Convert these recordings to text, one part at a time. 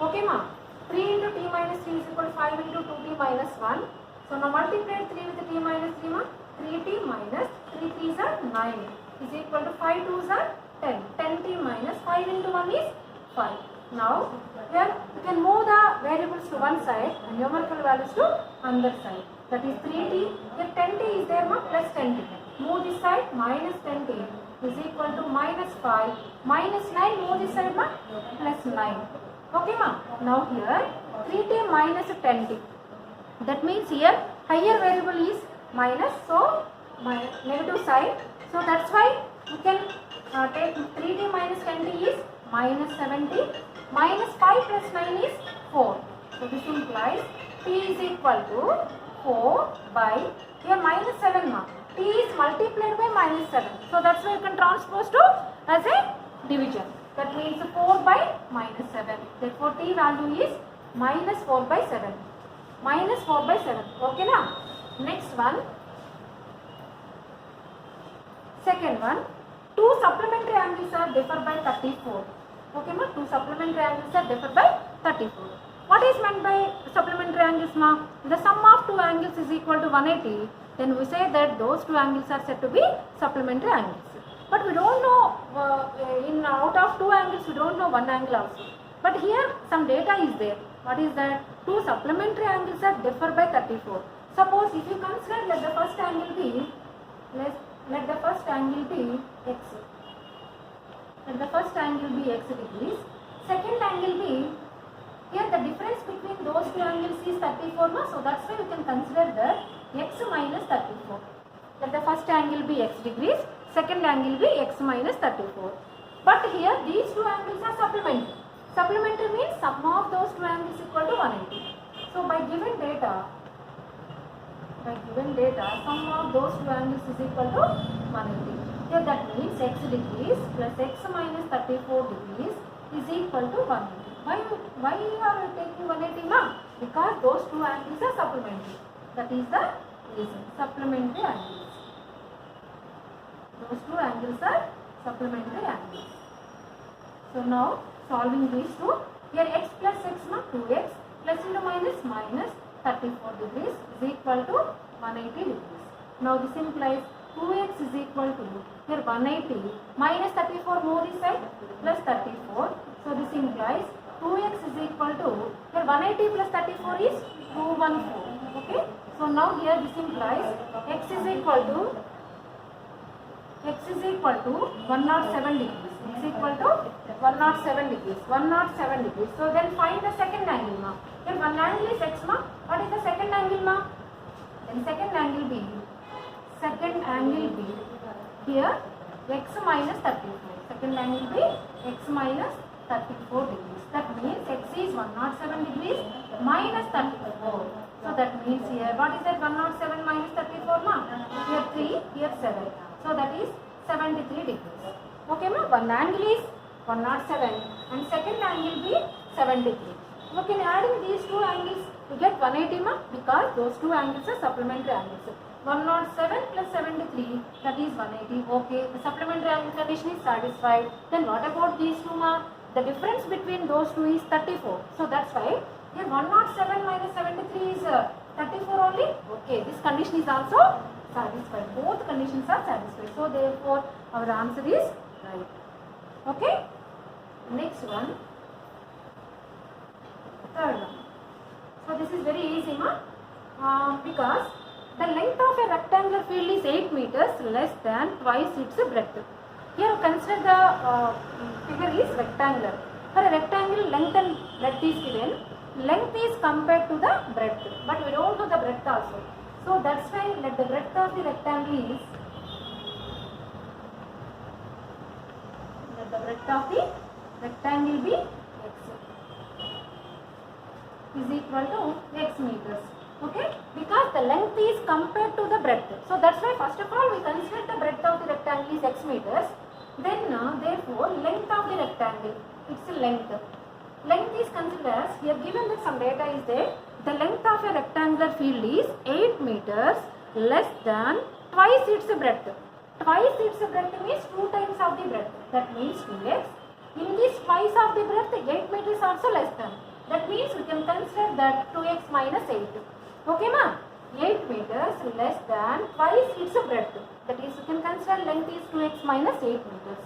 Okay ma, 3 into t minus 3 is equal to 5 into 2t minus 1. So now multiply 3 with t minus 3 ma, 3t minus 3 3s are 9 is equal to 5 2s are 10. 10t minus 5 into 1 is 5. Now here you can move the variables to one side and numerical values to another side. That is 3t, here 10t is there ma, plus 10t. Move this side, minus 10t is equal to minus 5, minus 9, move this side ma, plus 9. Okay ma, now here 3t minus 10t. That means here higher variable is minus, so my negative side. So that's why you can take 3t minus 10t is minus 70. Minus 5 plus 9 is 4. So this implies t is equal to 4 by, here minus 7 ma. T is multiplied by minus 7. So that's why you can transpose to as a division. That means 4 by minus 7. Therefore t value is minus 4 by 7. Minus 4 by 7. Okay na? Next one. Second one. Two supplementary angles are differ by 34. Okay ma? Two supplementary angles are differ by 34. What is meant by supplementary angles ma? The sum of two angles is equal to 180. Then we say that those two angles are said to be supplementary angles. But we don't know, in out of two angles we don't know one angle also. But here some data is there. What is that? Two supplementary angles are differ by 34. Suppose if you consider, let the first angle be, let the first angle be x. Let the first angle be x degrees. Second angle be, here the difference between those two angles is 34 na, so that's why you can consider that x minus 34. Let the first angle be x degrees, second angle be x minus 34. But here these two angles are supplementary. Supplementary means sum of those two angles equal to 180. So by given data, sum of those two angles is equal to 180. Here that means x degrees plus x minus 34 degrees is equal to 180. Why are we taking 180 ma? Because those two angles are supplementary. That is the reason. Supplementary angles. Those two angles are supplementary angles. So now solving these two, here x plus x ma, 2x plus into minus minus 34 degrees is equal to 180 degrees. Now this implies 2x is equal to, here 180 minus 34, move this side, plus 34. So this implies 2x is equal to, here 180 plus 34 is 214. Okay. So now here this implies x is equal to 107 degrees. X is equal to 107 degrees. 107 degrees. So then find the second angle ma. Here one angle is x ma. What is the second angle ma? Then second angle B. Here x minus 34. Second angle B, x minus 34 degrees. That means x is 107 degrees minus 34. So that means here, what is that 107 minus 34 ma? Here 3, here 7. So that is 73 degrees. Okay ma? One angle is 107 and second angle be 73. Okay, adding these two angles we get 180 ma, because those two angles are supplementary angles. 107 plus 73, that is 180. Okay, the supplementary angle condition is satisfied. Then what about these two ma? The difference between those two is 34. So that's why here 107 minus 73 is 34 only. Okay, this condition is also satisfied. Both conditions are satisfied. So therefore our answer is right. Okay. Next one. Third one. So this is very easy ma. Because the length of a rectangular field is 8 meters less than twice its breadth. Here consider the figure is rectangular. For a rectangle, length and breadth is given. Length is compared to the breadth, but we don't know the breadth also. So that's why let the breadth of the rectangle is, let the breadth of the rectangle be x is equal to x meters. Okay, because the length is compared to the breadth. So that's why first of all we consider the breadth of the rectangle is x meters. Then therefore length of the rectangle, it's a length. Length is considered as, here given that some data is there, the length of a rectangular field is 8 meters less than twice its breadth. Twice its breadth means 2 times of the breadth. That means 2x. In this twice of the breadth, also less than. That means we can consider that 2x minus 8. Okay ma? 8 meters less than twice its breadth. That is, we can consider length is 2x minus 8 meters.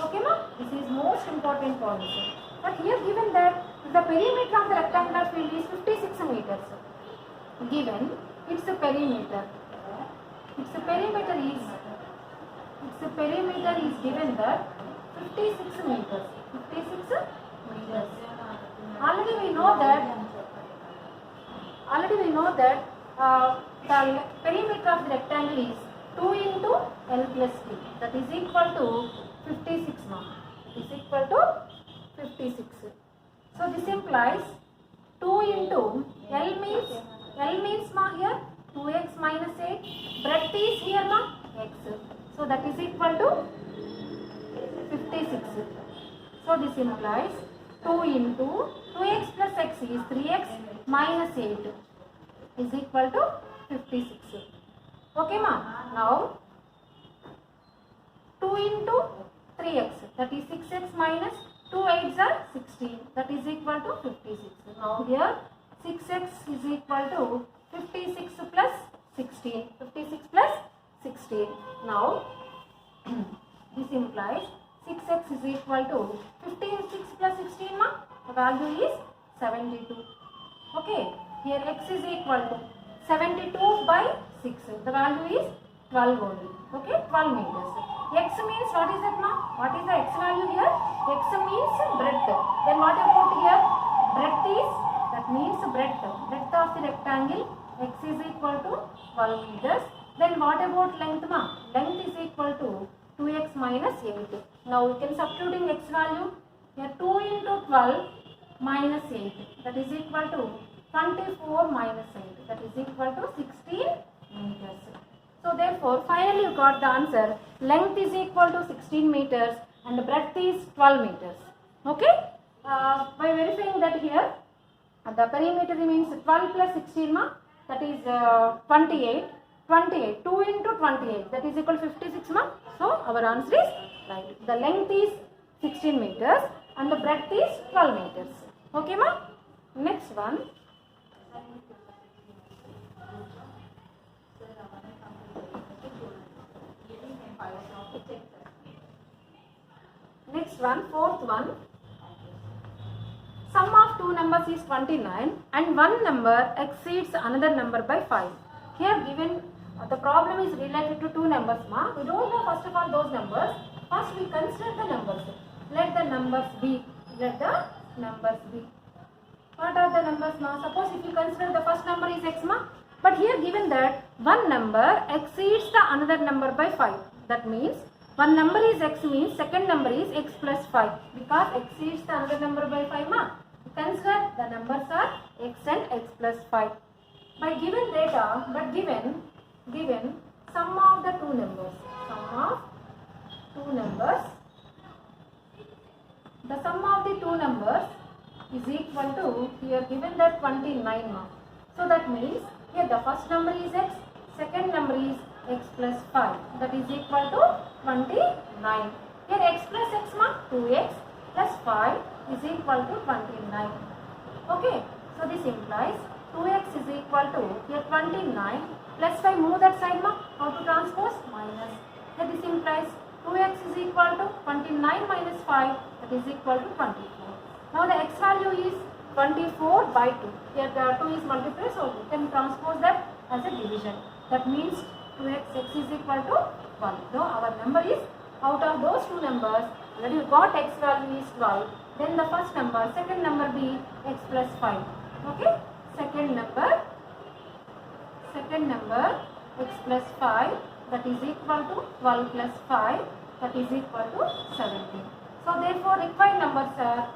Okay ma? This is most important point. But here given that the perimeter of the rectangular field is 56 meters. Given its perimeter. Its perimeter is given that 56 meters. 56 meters. Already we know that the perimeter of the rectangle is 2 into L plus T. That is equal to 56 now. It is equal to 56. So this implies 2 into L means ma here 2x minus 8. Breadth is here ma x. So that is equal to 56. So this implies 2 into 2x plus x is 3x minus 8 is equal to 56. Okay ma? Now 2 into 3x, that is 6x minus 2 8s are 16, that is equal to 56. Now here 6x is equal to 56 plus 16. 56 plus 16. Now this implies 6x is equal to 6 plus 16 ma? The value is 72. Okay. Here x is equal to 72 by 6. The value is 12 only. Okay. 12 meters. X means what is it ma? What is the x value here? X means breadth. Then what about here? Breadth is, that means breadth. Breadth of the rectangle. X is equal to 12 meters. Then what about length ma? Length is equal to 2x minus 8. Now we can substituting x value. Here 2 into 12 minus 8. That is equal to 24 minus 8. That is equal to 16 meters. So therefore finally you got the answer. Length is equal to 16 meters and breadth is 12 meters. Okay. By verifying that here the perimeter remains 12 plus 16 ma, that is 28. 28. 2 into 28, that is equal to 56 ma. So our answer is right. The length is 16 meters and the breadth is 12 meters. Okay ma. Next one. Next one, fourth one. Sum of two numbers is 29 and one number exceeds another number by 5. Here given the problem is related to two numbers ma. We don't know first of all those numbers. First we consider the numbers. Let the numbers be. Let the numbers be. What are the numbers ma? Suppose if you consider the first number is x ma. But here given that one number exceeds the another number by 5. That means one number is x means second number is x plus 5. Because exceeds the another number by 5 ma. Consider the numbers are x and x plus 5. By given data, but given sum of the two numbers. Sum of two numbers. The sum of the two numbers is equal to, here given that 29 ma. So that means here the first number is x, second number is x plus 5. That is equal to 29. Here x plus x ma, 2x plus 5 is equal to 29. Okay. So this implies 2x is equal to, here 29 plus 5, move that side ma. How to transpose? Minus. Here this implies 2x is equal to 29 minus 5, that is equal to 24. Now the x value is 24 by 2. Here the 2 is multiplied, so we can transpose that as a division. That means 2x is equal to 1. So our number is, out of those two numbers, already we got x value is 12. Then the first number, second number be x plus 5. Okay. Second number x plus 5, that is equal to 12 plus 5, that is equal to 17. So therefore required numbers are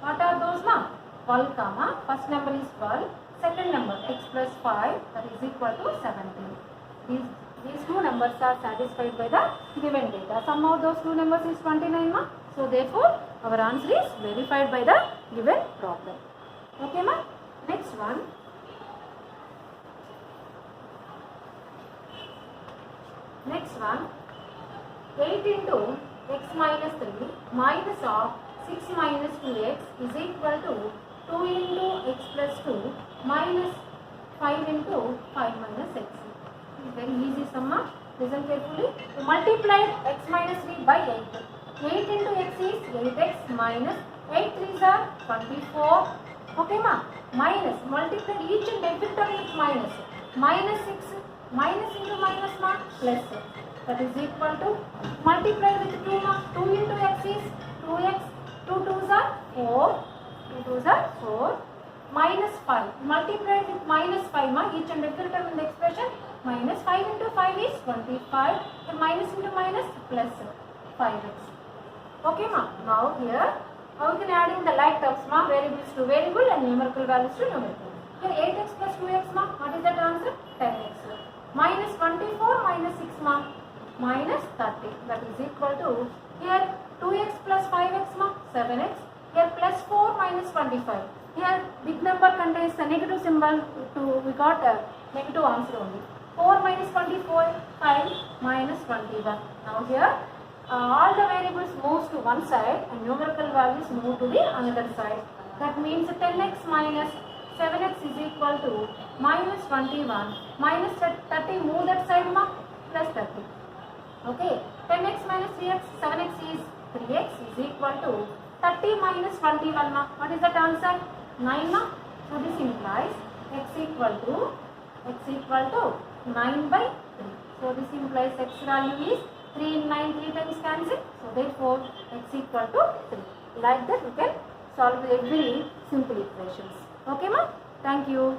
what are those ma? 12 comma, first number is 12, second number x plus 5, that is equal to 17. These two numbers are satisfied by the given data. Sum of those two numbers is 29 ma. So therefore our answer is verified by the given problem. Okay ma. Next one. Next one. 8 into x minus 3 minus of 6 minus 2x is equal to 2 into x plus 2 minus 5 into 5 minus x. It's very easy sum. Listen carefully. We multiplied x minus 3 by 8. 8 into x is 8x minus 8 3s are 24. Okay ma? Minus, multiplied each and every term with minus. Minus 6, minus into minus ma, plus. That is equal to, multiply with 2 ma, 2 into x is 2x, 2 2s are 4, 2 2s are 4, minus 5. Multiply with minus 5 ma, each and every term in the expression, minus 5 into 5 is 25, and minus into minus plus 5x. Okay ma, now here, how we can add in the like terms ma, variables to variable and numerical values to numerical. Here 8x plus 2x ma, what is that answer? 10x. Minus 24 minus 6 ma, minus 30. That is equal to, here 2x plus 5x ma, 7x. Here plus 4 minus 25. Here big number contains the negative symbol, we got a negative answer only. 4 minus 24, 5 minus 21. Now here all the variables moves to one side and numerical values move to the another side. That means 10x minus 7x is equal to minus 21 minus 30, move that side ma, plus 30. Okay, 10x minus 3x, 7x is 3x is equal to 30 minus 21 ma. What is that answer? 9 ma. So this implies x equal to 9 by 3. So this implies x value is 3 in 9, 3 times cancel. So therefore x equal to 3. Like that we can solve every simple equations. Okay ma? Thank you.